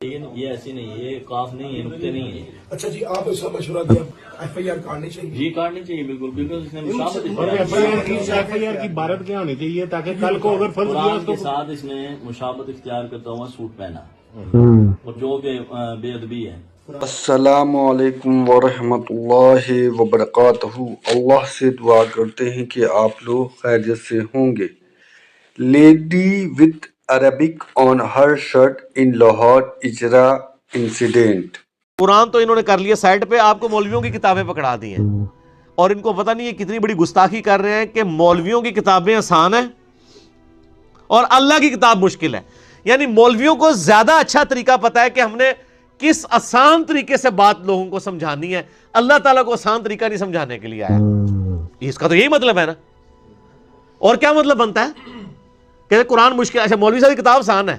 یہ ایسی نہیں ہے، یہ قاف نہیں ہے، نقطے نہیں ہے۔ اچھا جی، آپ اس کا مشورہ دیں، ایف آئی آر کاٹنی چاہیے؟ جی کاٹنی چاہیے بالکل، بالکل اس نے مشابہت اور اختیار ایف آئی آر کی بھارت کیا ہونی چاہیے تاکہ کل کو اگر فرض کیا قرآن تو کے ساتھ اس نے مشابہت اختیار کرتا ہوا سوٹ پہنا، اور جو کہ بے ادبی ہے۔ السلام علیکم ورحمۃ اللہ وبرکاتہ۔ اللہ سے دعا کرتے ہیں کہ آپ لوگ خیریت سے ہوں گے۔ Lady with Arabic on her shirt in Lahore Ichhra incident. قرآن تو انہوں نے کر لیا سائڈ پہ، آپ کو مولویوں کی کتابیں پکڑا دی ہیں، اور ان کو پتہ نہیں ہے کتنی بڑی گستاخی کر رہے ہیں کہ مولویوں کی کتابیں آسان ہیں اور اللہ کی کتاب مشکل ہے۔ یعنی مولویوں کو زیادہ اچھا طریقہ پتہ ہے کہ ہم نے کس آسان طریقے سے بات لوگوں کو سمجھانی ہے، اللہ تعالیٰ کو آسان طریقہ نہیں سمجھانے کے لیے آیا۔ اس کا تو یہی مطلب ہے نا، اور کیا مطلب بنتا ہے کہ قرآن مشکل؟ اچھا مولوی صاحب کی کتاب آسان ہے،